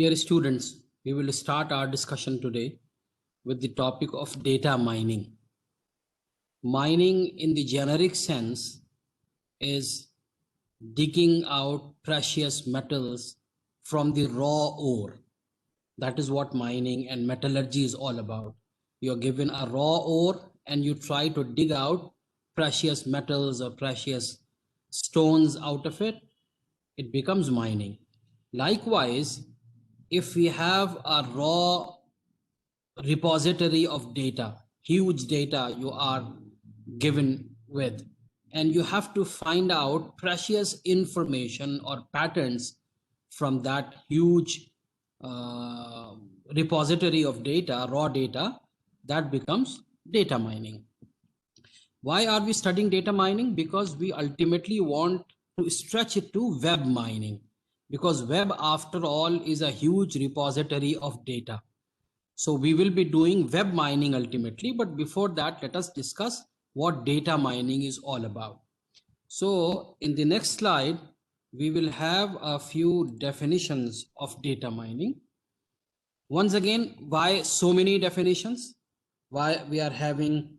Dear students, we will start our discussion today with the topic of data mining. Mining in the generic sense is digging out precious metals from the raw ore. That is what mining and metallurgy is all about. You're given a raw ore and you try to dig out precious metals or precious stones out of it. It becomes mining. Likewise, if we have a raw repository of data, huge data you are given with, and you have to find out precious information or patterns from that huge repository of data, raw data, that becomes data mining. Why are we studying data mining? Because we ultimately want to stretch it to web mining, because web after all is a huge repository of data. So we will be doing web mining ultimately, but before that, let us discuss what data mining is all about. So in the next slide, we will have a few definitions of data mining. Once again, why so many definitions? Why we are having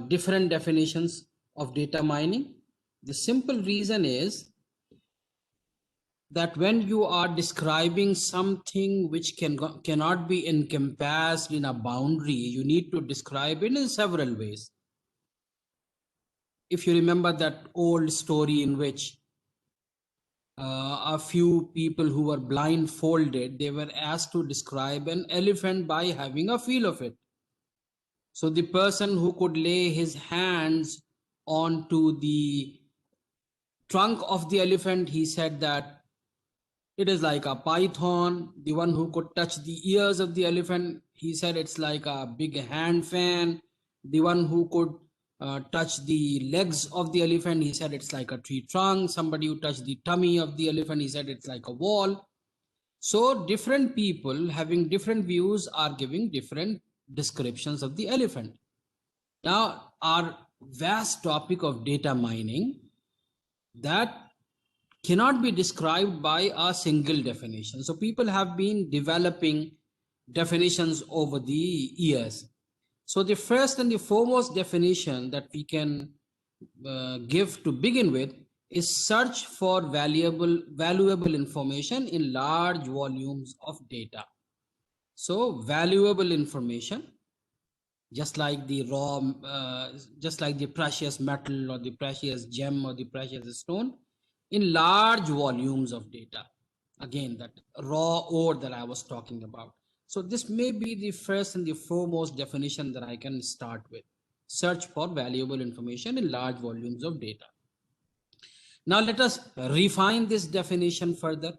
different definitions of data mining? The simple reason is that when you are describing something which cannot be encompassed in a boundary, you need to describe it in several ways. If you remember that old story in which a few people who were blindfolded, they were asked to describe an elephant by having a feel of it. So the person who could lay his hands onto the trunk of the elephant, he said that it is like a python. The one who could touch the ears of the elephant, he said it's like a big hand fan. The one who could touch the legs of the elephant, he said it's like a tree trunk. Somebody who touched the tummy of the elephant, he said it's like a wall. So different people having different views are giving different descriptions of the elephant. Now, our vast topic of data mining, that cannot be described by a single definition. So people have been developing definitions over the years. So the first and the foremost definition that we can give to begin with is search for valuable information in large volumes of data. So valuable information, just like the raw, just like the precious metal or the precious gem or the precious stone, in large volumes of data. Again, that raw ore that I was talking about. So this may be the first and the foremost definition that I can start with. Search for valuable information in large volumes of data. Now let us refine this definition further.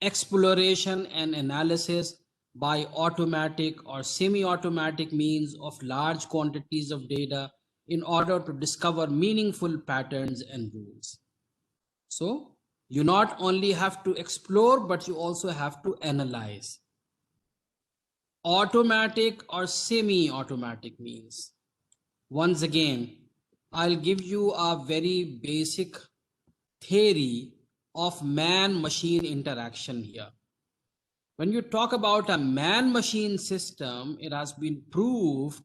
Exploration and analysis by automatic or semi-automatic means of large quantities of data in order to discover meaningful patterns and rules. So you not only have to explore, but you also have to analyze. Automatic or semi-automatic means. Once again, I'll give you a very basic theory of man-machine interaction here. When you talk about a man-machine system, it has been proved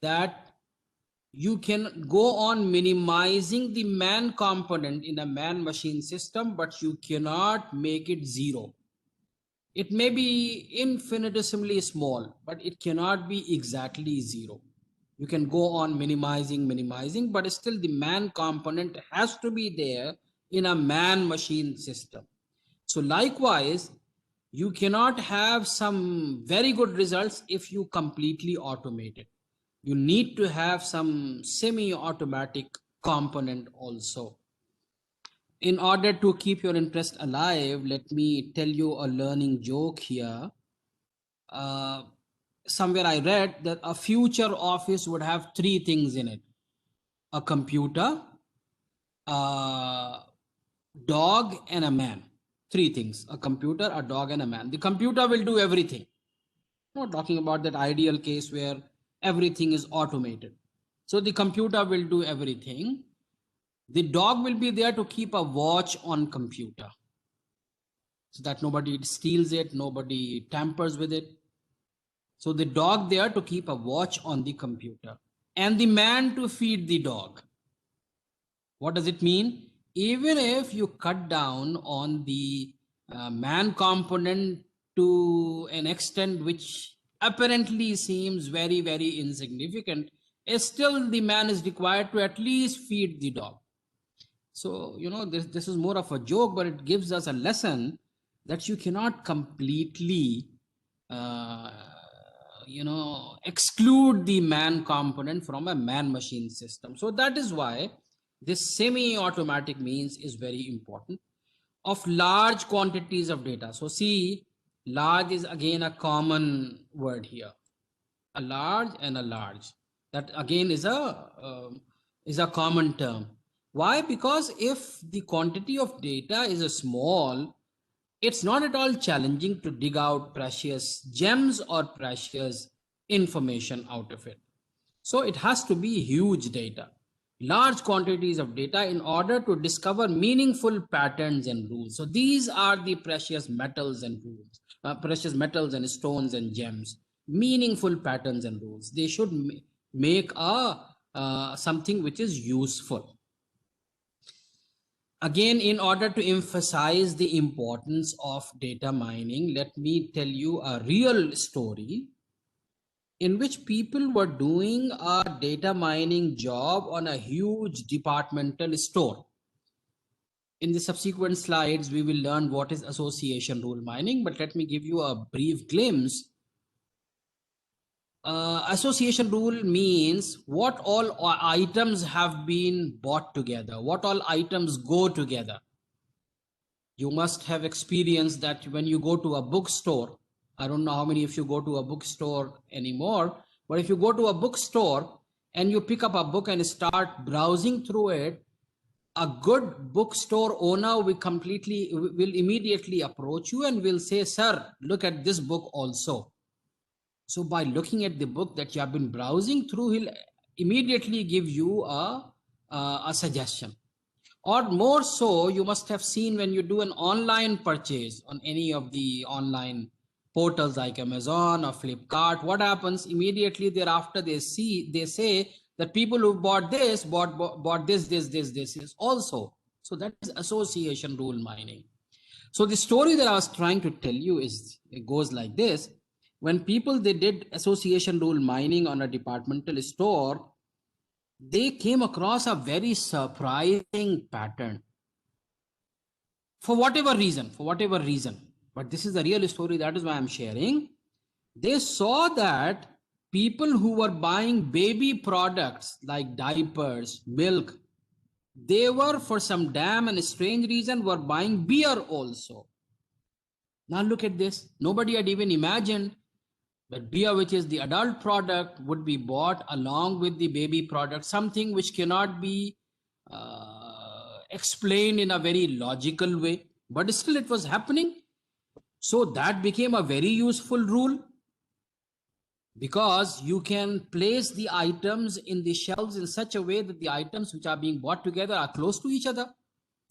that you can go on minimizing the man component in a man-machine system, but you cannot make it zero. It may be infinitesimally small, but it cannot be exactly zero. You can go on minimizing, but still the man component has to be there in a man-machine system. So likewise, you cannot have some very good results if you completely automate it. You need to have some semi-automatic component also. In order to keep your interest alive, let me tell you a learning joke here. Somewhere I read that a future office would have three things in it: a computer, a dog, and a man. Three things: a computer, a dog, and a man. The computer will do everything. I'm not talking about that ideal case where everything is automated. So the computer will do everything. The dog will be there to keep a watch on computer. so that nobody steals it, nobody tampers with it. So the dog there to keep a watch on the computer, and the man to feed the dog. What does it mean? Even if you cut down on the man component to an extent which apparently seems very, very insignificant, still the man is required to at least feed the dog. So, this is more of a joke, but it gives us a lesson that you cannot completely, uh, exclude the man component from a man machine system. So that is why this semi-automatic means is very important of large quantities of data. So see, large is again a common word here, a large and a large. That again is a common term. Why? Because if the quantity of data is a small, it's not at all challenging to dig out precious gems or precious information out of it. So it has to be huge data, large quantities of data in order to discover meaningful patterns and rules. So these are the precious metals and rules, precious metals and stones and gems, meaningful patterns and rules. They should make something which is useful. Again, in order to emphasize the importance of data mining, let me tell you a real story in which people were doing a data mining job on a huge departmental store. In the subsequent slides, we will learn what is association rule mining, but let me give you a brief glimpse. Association rule means what all items have been bought together, what all items go together. You must have experienced that when you go to a bookstore. I don't know how many of you go to a bookstore anymore, but if you go to a bookstore and you pick up a book and start browsing through it, a good bookstore owner will immediately approach you and will say, "Sir, look at this book also." So by looking at the book that you have been browsing through, he'll immediately give you a suggestion. Or more so, you must have seen when you do an online purchase on any of the online portals like Amazon or Flipkart, what happens immediately thereafter? They say that people who bought this bought this also. So that is association rule mining. So the story that I was trying to tell you it goes like this. When people, they did association rule mining on a departmental store, they came across a very surprising pattern. For whatever reason, but this is the real story, that is why I'm sharing. They saw that people who were buying baby products like diapers, milk, they were, for some damn and strange reason, were buying beer also. Now look at this. Nobody had even imagined that beer, which is the adult product, would be bought along with the baby product, something which cannot be explained in a very logical way, but still it was happening. So that became a very useful rule, because you can place the items in the shelves in such a way that the items which are being bought together are close to each other,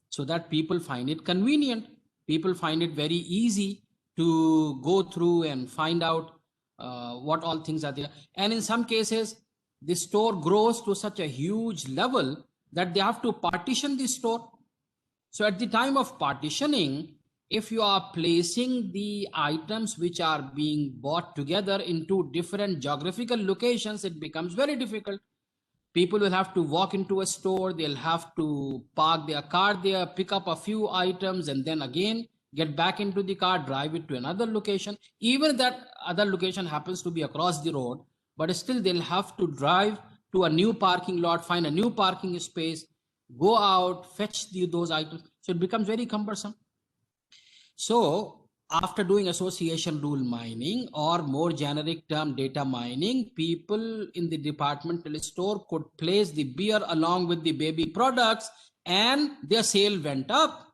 so that people find it convenient. People find it very easy to go through and find out what all things are there. And in some cases, the store grows to such a huge level that they have to partition the store. So at the time of partitioning, if you are placing the items which are being bought together into different geographical locations, it becomes very difficult. People will have to walk into a store, they'll have to park their car there, pick up a few items, and then again get back into the car, drive it to another location. Even that other location happens to be across the road, but still they'll have to drive to a new parking lot, find a new parking space, go out, fetch those items. So it becomes very cumbersome. So after doing association rule mining, or more generic term data mining, people in the departmental store could place the beer along with the baby products, and their sale went up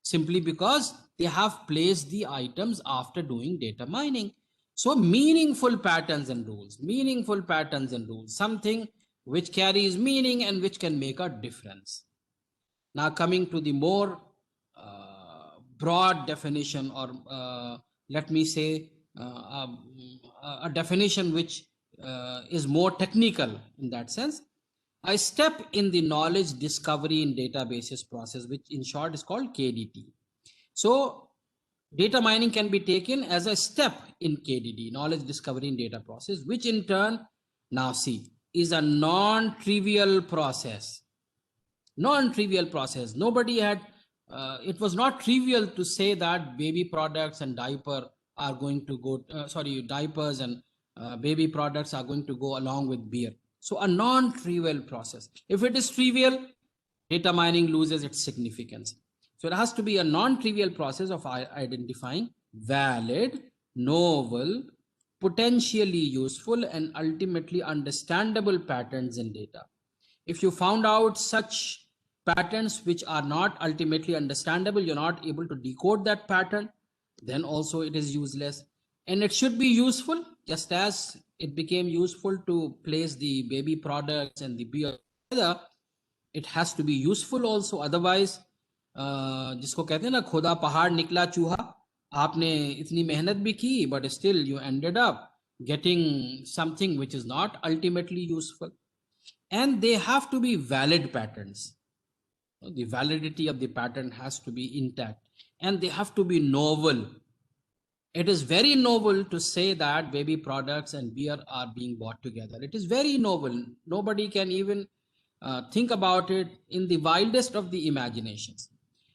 simply because they have placed the items after doing data mining. So meaningful patterns and rules, something which carries meaning and which can make a difference. Now coming to the more broad definition, or let me say a definition which is more technical in that sense. A step in the knowledge discovery in databases process, which in short is called KDT. So data mining can be taken as a step in KDD, knowledge discovery in data process, which in turn, now see, is a non-trivial process. Non-trivial process. Nobody had, it was not trivial to say that baby products and diaper are going to go, diapers and baby products are going to go along with beer. So a non-trivial process. If it is trivial, data mining loses its significance. So it has to be a non-trivial process of identifying valid, novel, potentially useful, and ultimately understandable patterns in data. If you found out such patterns which are not ultimately understandable, you're not able to decode that pattern, then also it is useless. And it should be useful, just as it became useful to place the baby products and the beer together. It has to be useful also. Otherwise, जिसको कहते हैं ना, खुदा पहाड़ निकला चूहा, आपने इतनी मेहनत भी की, but still you ended up getting something which is not ultimately useful. And they have to be valid patterns. The validity of the pattern has to be intact, and they have to be novel. It is very novel to say that baby products and beer are being bought together. It is very novel. Nobody can even think about it in the wildest of the imaginations.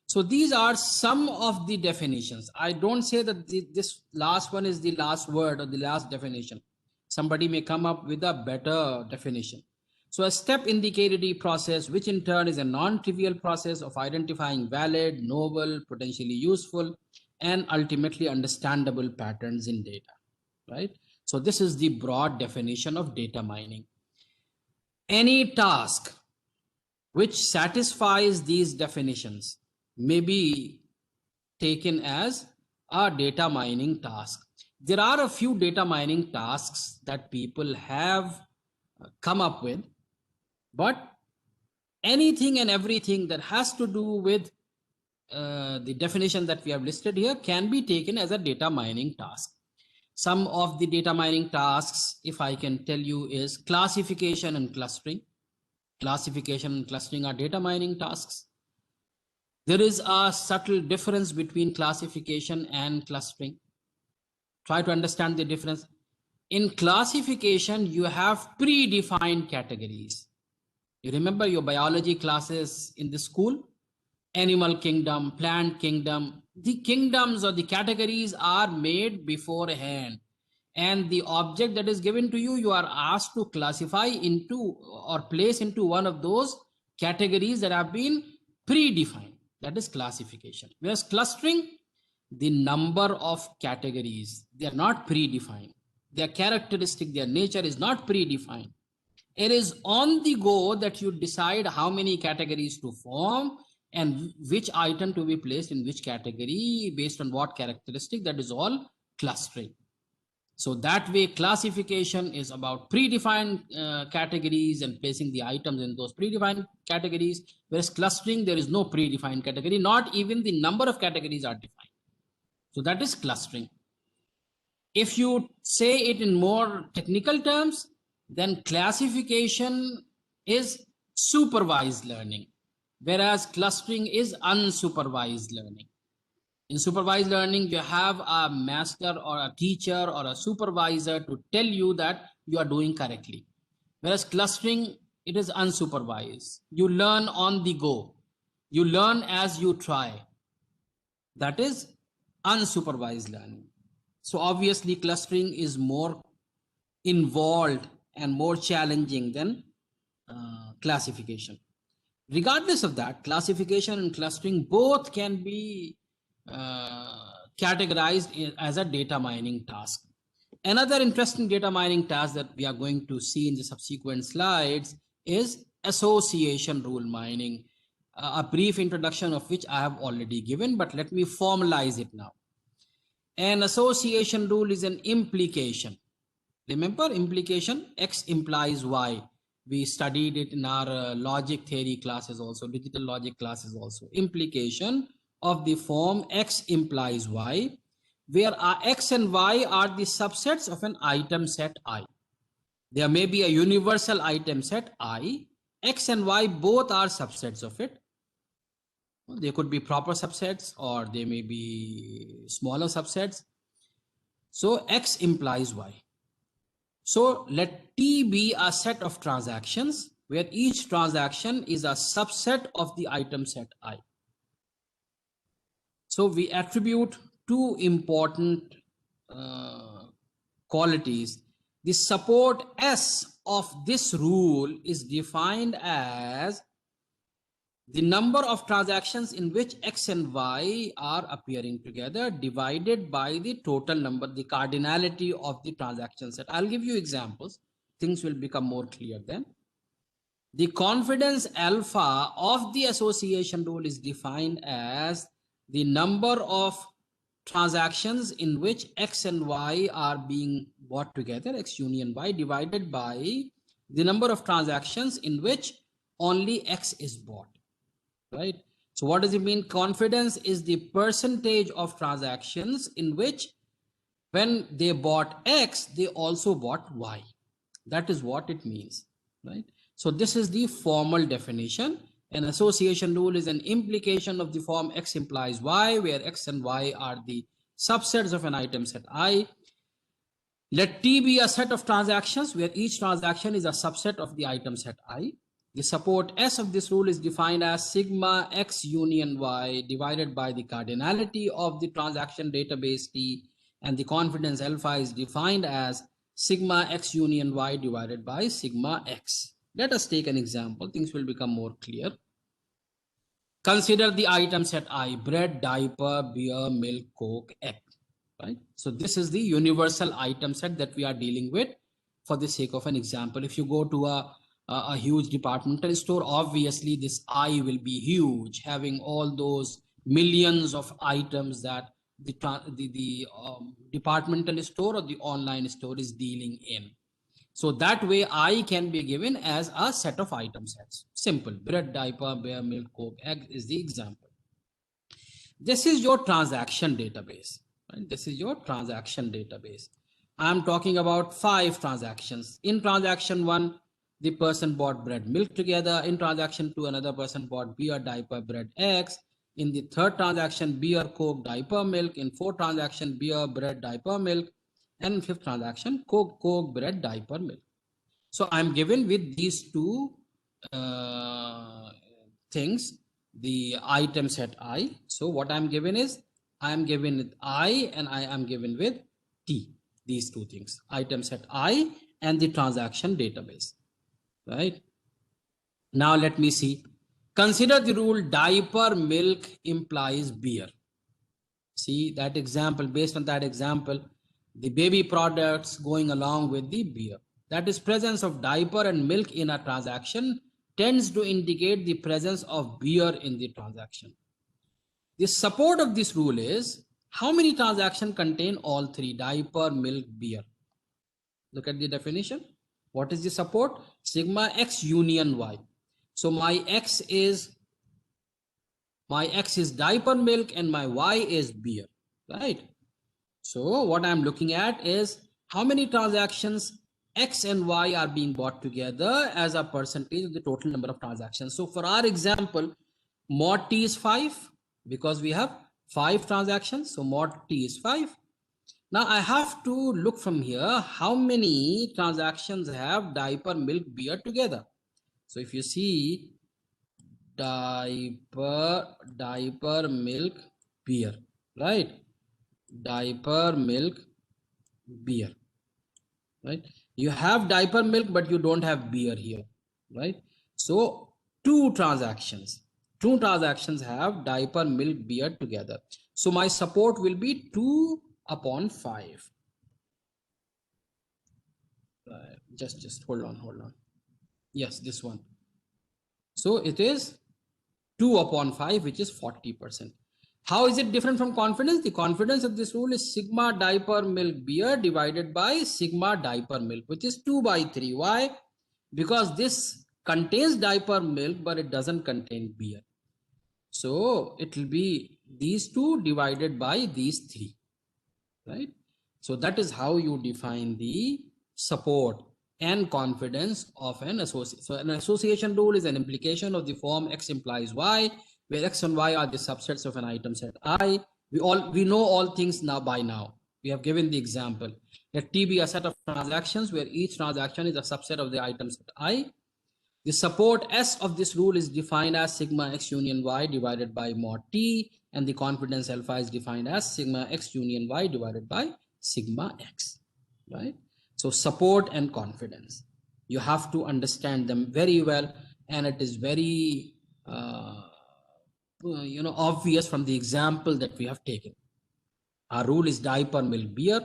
So these are some of the definitions. I don't say that this last one is the last word or the last definition. Somebody may come up with a better definition. So a step in the KDD process, which in turn is a non-trivial process of identifying valid, novel, potentially useful, and ultimately understandable patterns in data, right? So this is the broad definition of data mining. Any task which satisfies these definitions may be taken as a data mining task. There are a few data mining tasks that people have come up with, but anything and everything that has to do with the definition that we have listed here can be taken as a data mining task. Some of the data mining tasks, if I can tell you, is classification and clustering. Classification and clustering are data mining tasks. There is a subtle difference between classification and clustering. Try to understand the difference. In classification, you have predefined categories. You remember your biology classes in the school? Animal kingdom, plant kingdom. The kingdoms or the categories are made beforehand. And the object that is given to you, you are asked to classify into or place into one of those categories that have been predefined. That is classification. Whereas clustering, the number of categories, they are not predefined. Their characteristic, their nature is not predefined. It is on the go that you decide how many categories to form and which item to be placed in which category based on what characteristic. That is all clustering. So that way, classification is about predefined categories and placing the items in those predefined categories. Whereas clustering, there is no predefined category, not even the number of categories are defined. So that is clustering. If you say it in more technical terms, then classification is supervised learning, whereas clustering is unsupervised learning. In supervised learning, you have a master or a teacher or a supervisor to tell you that you are doing correctly. Whereas clustering, it is unsupervised. You learn on the go. You learn as you try. That is unsupervised learning. So obviously clustering is more involved and more challenging than classification. Regardless of that, classification and clustering both can be categorized as a data mining task. Another interesting data mining task that we are going to see in the subsequent slides is association rule mining, a brief introduction of which I have already given, but let me formalize it now. An association rule is an implication. Remember implication, X implies Y. We studied it in our logic theory classes also, digital logic classes also. Implication of the form X implies Y, where X and Y are the subsets of an item set I. There may be a universal item set I. X and Y both are subsets of it. They could be proper subsets or they may be smaller subsets. So X implies Y. So let T be a set of transactions where each transaction is a subset of the item set I. So we attribute two important qualities. The support S of this rule is defined as the number of transactions in which X and Y are appearing together divided by the total number, the cardinality of the transaction set. I'll give you examples. Things will become more clear then. The confidence alpha of the association rule is defined as the number of transactions in which X and Y are being bought together, X union Y, divided by the number of transactions in which only X is bought, right? So what does it mean? Confidence is the percentage of transactions in which when they bought X, they also bought Y. That is what it means, right? So this is the formal definition. An association rule is an implication of the form X implies Y, where X and Y are the subsets of an item set I. Let T be a set of transactions where each transaction is a subset of the item set I. The support S of this rule is defined as sigma X union Y divided by the cardinality of the transaction database T, and the confidence alpha is defined as sigma X union Y divided by sigma X. Let us take an example. Things will become more clear. Consider the item set I: bread, diaper, beer, milk, coke, egg, right? So this is the universal item set that we are dealing with for the sake of an example. If you go to a huge departmental store, obviously this I will be huge, having all those millions of items that the departmental store or the online store is dealing in. So that way I can be given as a set of item sets. Simple. Bread, diaper, beer, milk, coke, egg is the example. This is your transaction database, right? This is your transaction database. I'm talking about 5 transactions. In transaction 1, the person bought bread, milk together. In transaction 2, another person bought beer, diaper, bread, eggs. In the third transaction, beer, coke, diaper, milk. In fourth transaction, beer, bread, diaper, milk. And in fifth transaction, coke, bread, diaper, milk. So I'm given with these two things, the item set I. So what I'm given is, I am given with I and I am given with T. These two things, item set I and the transaction database, right? Now let me see. Consider the rule diaper milk implies beer. See that example. Based on that example, the baby products going along with the beer, that is presence of diaper and milk in a transaction tends to indicate the presence of beer in the transaction. The support of this rule is how many transactions contain all three: diaper, milk, beer. Look at the definition. What is the support? Sigma X union Y. So my X is diaper milk and my Y is beer, right? So what I'm looking at is how many transactions X and Y are being bought together as a percentage of the total number of transactions. So for our example, mod T is 5 because we have 5 transactions. So mod T is 5. Now I have to look from here how many transactions have diaper, milk, beer together. So if you see diaper, milk, beer, right? Diaper, milk, beer, right? You have diaper milk, but you don't have beer here, right? So two transactions have diaper, milk, beer together. So my support will be 2 upon 5. Just hold on. Yes, this one. So it is 2 upon 5, which is 40%. How is it different from confidence? The confidence of this rule is sigma diaper milk beer divided by sigma diaper milk, which is 2 by 3. Why? Because this contains diaper milk, but it doesn't contain beer. So it will be these two divided by these three, right? So that is how you define the support and confidence of an association. So an association rule is an implication of the form X implies Y, where X and Y are the subsets of an item set I. We know all things now by now. We have given the example. Let T be a set of transactions where each transaction is a subset of the item set I. The support S of this rule is defined as sigma X union Y divided by mod T, and the confidence alpha is defined as sigma X union Y divided by sigma X, right? So support and confidence, you have to understand them very well, and it is very obvious from the example that we have taken. Our rule is diaper, milk, beer.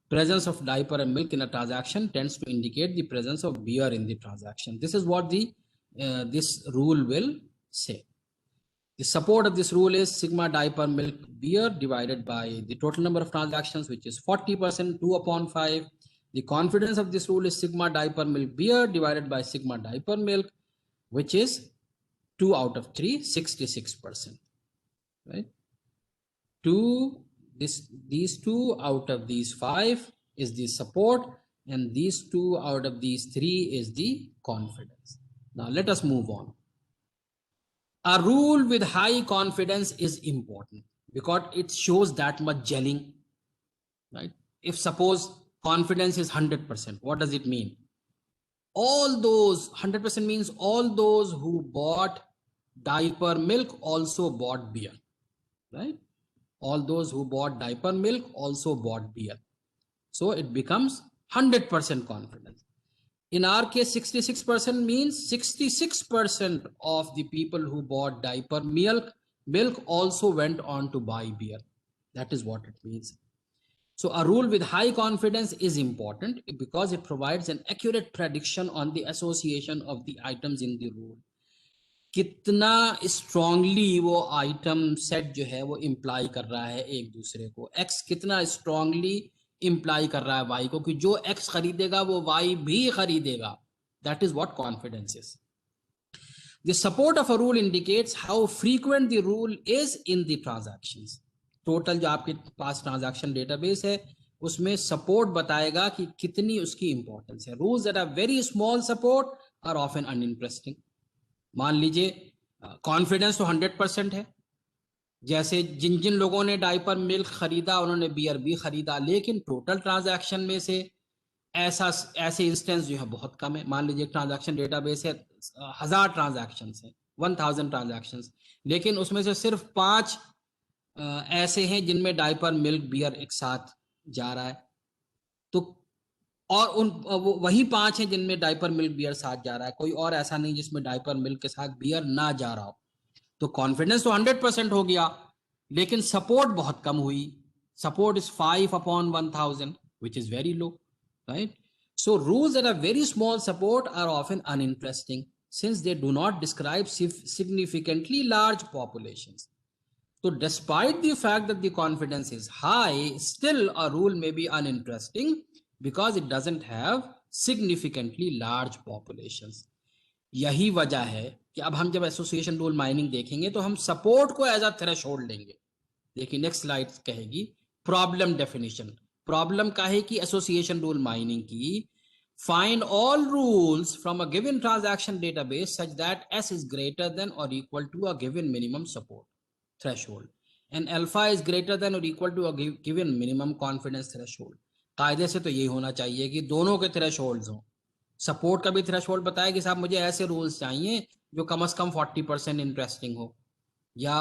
Presence of diaper and milk in a transaction tends to indicate the presence of beer in the transaction. This is what this rule will say. The support of this rule is sigma diaper, milk, beer divided by the total number of transactions, which is 40%, 2 upon 5. The confidence of this rule is sigma diaper, milk, beer divided by sigma diaper, milk, which is 2 out of 3, 66%, right? These 2 out of these 5 is the support, and these 2 out of these 3 is the confidence. Now let us move on. A rule with high confidence is important because it shows that much gelling, right? If suppose confidence is 100%, what does it mean? All those 100% means all those who bought diaper milk also bought beer, right? All those who bought diaper milk also bought beer. So it becomes 100% confidence. In our case, 66% means 66% of the people who bought diaper milk also went on to buy beer. That is what it means. So a rule with high confidence is important because it provides an accurate prediction on the association of the items in the rule. कितना strongly वो item set जो है वो imply कर रहा है एक दूसरे को, एक्स कितना स्ट्रांगली इम्प्लाई कर रहा है वाई को कि जो एक्स खरीदेगा वो वाई भी खरीदेगा. That is what confidence is. The support of a rule indicates how frequent the rule is in the transactions. Total जो आपके पास ट्रांजैक्शन डेटाबेस है उसमें सपोर्ट बताएगा कि कितनी उसकी इंपॉर्टेंस है. Rules that are very small support are often uninteresting. मान लीजिए कॉन्फिडेंस तो 100% है, जैसे जिन जिन लोगों ने डायपर मिल्क खरीदा उन्होंने बियर भी खरीदा, लेकिन टोटल ट्रांजैक्शन में से ऐसे इंस्टेंस जो है बहुत कम है. मान लीजिए ट्रांजैक्शन डेटाबेस है 1000 ट्रांजैक्शन है, 1000 ट्रांजैक्शन, लेकिन उसमें से सिर्फ 5 ऐसे हैं जिनमें डायपर मिल्क बियर एक साथ जा रहा है, तो और वही 5 हैं जिनमें डायपर मिल्क बियर साथ जा रहा है, कोई और ऐसा नहीं जिसमें डायपर मिल्क के साथ बियर ना जा रहा हो. तो कॉन्फिडेंस तो 100% हो गया, लेकिन सपोर्ट बहुत कम हुई. Support is 5 upon 1000 which is very low, right? So rules that are very small support are often uninteresting since they do not describe significantly large populations. So despite the fact that the confidence is high, still a rule may be uninteresting because it doesn't have significantly large populations. यही वजह है कि अब हम जब association rule mining देखेंगे तो हम सपोर्ट को एज अ थ्रेशोल्ड लेंगे. देखिए नेक्स्ट स्लाइड कहेगी प्रॉब्लम डेफिनेशन. प्रॉब्लम का है कि एसोसिएशन रूल माइनिंग की find all rules from a given transaction database such that S is greater than or equal to a given minimum support threshold and alpha is greater than or equal to a given minimum confidence threshold. कायदे से तो ये होना चाहिए कि दोनों के thresholds हों. सपोर्ट का भी थ्रेशोल्ड बताया कि साहब मुझे ऐसे रूल्स चाहिए जो कम से कम 40% इंटरेस्टिंग हो या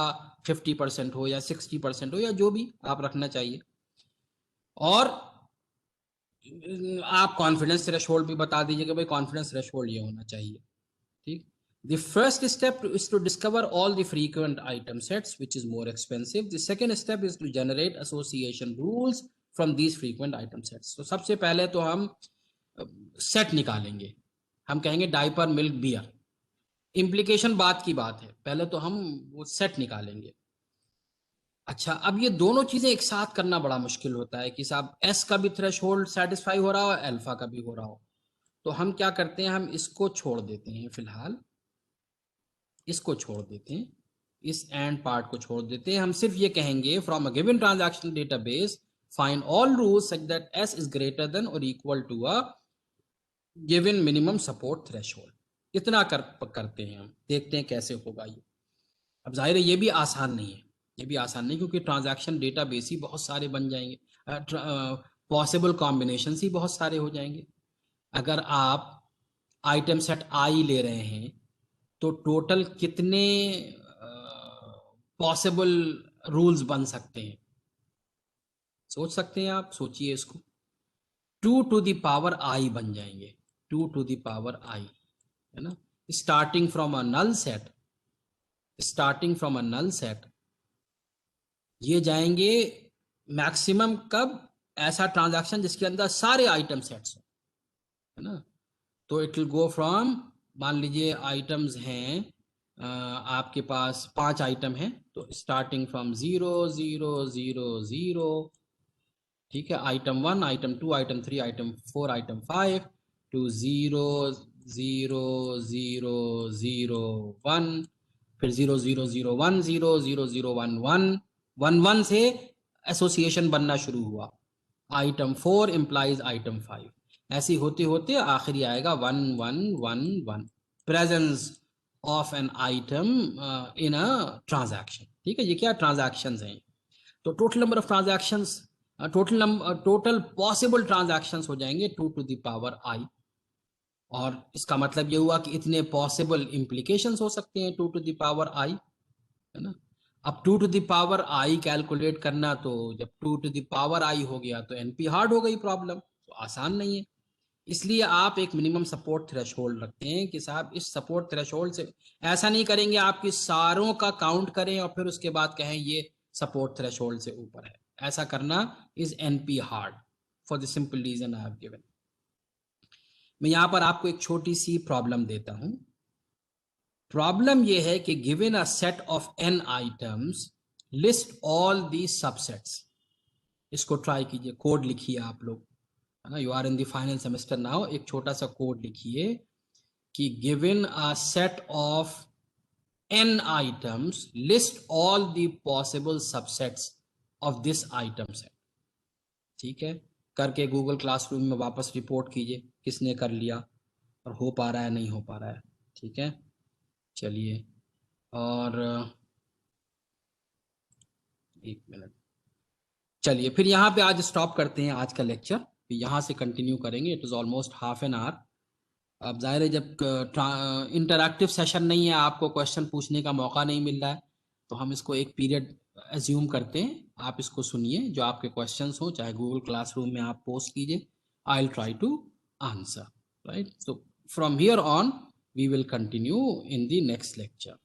50% हो या 60% हो या जो भी आप रखना चाहिए, और आप कॉन्फिडेंस थ्रेशोल्ड भी बता दीजिए कि भाई कॉन्फिडेंस थ्रेशोल्ड ये होना चाहिए. ठीक. The first step is to discover all the frequent item sets, which is more expensive. The second step is to generate association rules from these frequent item sets. So सबसे पहले तो हम set निकालेंगे. हम कहेंगे डायपर मिल्क बियर. इम्प्लीकेशन बात की बात है, पहले तो हम वो सेट निकालेंगे. अच्छा, अब ये दोनों चीजें एक साथ करना बड़ा मुश्किल होता है कि साहब एस का भी थ्रेशोल्ड सेटिस्फाई हो रहा हो, अल्फा का भी हो रहा हो. तो हम क्या करते हैं, हम इसको छोड़ देते हैं, फिलहाल इसको छोड़ देते हैं, इस एंड पार्ट को छोड़ देते हैं, हम सिर्फ ये कहेंगे from a given transaction database find all rules such that S is greater than और equal to a given minimum support threshold. इतना करते हैं हम, देखते हैं कैसे होगा ये। अब जाहिर है ये भी आसान नहीं है, ये भी आसान नहीं, क्योंकि ट्रांजैक्शन डेटाबेस ही बहुत सारे बन जाएंगे, पॉसिबल कॉम्बिनेशंस ही बहुत सारे हो जाएंगे। अगर आप आइटम सेट आई ले रहे हैं तो टोटल कितने पॉसिबल रूल्स बन सकते हैं, सोच सकते हैं आप, सोचिए इसको। 2 टू द पावर आई बन जाएंगे, 2 टू द पावर आई, है ना। Starting from a null set, starting from a null set, ये जाएंगे मैक्सिमम कब, ऐसा ट्रांजैक्शन जिसके अंदर सारे आइटम सेट्स हो, है ना। तो इट विल गो फ्रॉम, मान लीजिए आइटम्स हैं आपके पास 5 आइटम हैं, तो स्टार्टिंग फ्रॉम 0 0 0 0, ठीक है, item 1 item 2 item 3 item 4 item 5 to 0 0 0 0 1, फिर 0 0 0 1 0 0 0 1 1 1 1 से एसोसिएशन बनना शुरू हुआ, आइटम 4 इंप्लाइज आइटम 5, ऐसे होते होते आखिरी आएगा 1 1 1 1, presence of an item in a transaction. ठीक है, ये क्या ट्रांजैक्शंस हैं, तो total number of transactions, total possible transactions हो जाएंगे 2 टू द पावर आई, और इसका मतलब ये हुआ कि इतने पॉसिबल इंप्लीकेशंस हो सकते हैं 2 टू द पावर आई, है ना। अब 2 to the power I calculate करना, तो जब 2 टू द पावर आई हो गया तो एनपी हार्ड हो गई प्रॉब्लम, तो आसान नहीं है। इसलिए आप एक मिनिमम सपोर्ट थ्रेशोल्ड रखते हैं कि साहब इस सपोर्ट थ्रेशोल्ड से, ऐसा नहीं करेंगे आपकी सारों का काउंट करें और फिर उसके बाद कहें ये सपोर्ट थ्रेशोल्ड से ऊपर है, ऐसा करना is NP hard for the simple reason I have given. मैं यहां पर आपको एक छोटी सी प्रॉब्लम देता हूं। प्रॉब्लम यह है कि given a set of n items list all the subsets. इसको ट्राई कीजिए, कोड लिखिए आप लोग, है ना, you are in the final semester now, एक छोटा सा कोड लिखिए कि given a set of n items list all the possible subsets of this item set. ठीक है, करके गूगल क्लासरूम में वापस रिपोर्ट कीजिए किसने कर लिया और हो पा रहा है नहीं हो पा रहा है। ठीक है, चलिए, और एक मिनट, चलिए फिर यहाँ पे आज स्टॉप करते हैं आज का लेक्चर, फिर यहाँ से कंटिन्यू करेंगे, it is almost half an hour. अब जाहिर है जब इंटरैक्टिव सेशन नहीं है, आपको क्वेश्चन पूछने का मौका नहीं मिल रहा है, तो हम इसको एक पीरियड एज्यूम करते हैं। आप इसको सुनिए, जो आपके क्वेश्चंस हो चाहे गूगल क्लासरूम में आप पोस्ट कीजिए, I will try to answer, right. So from here on we will continue in the next lecture.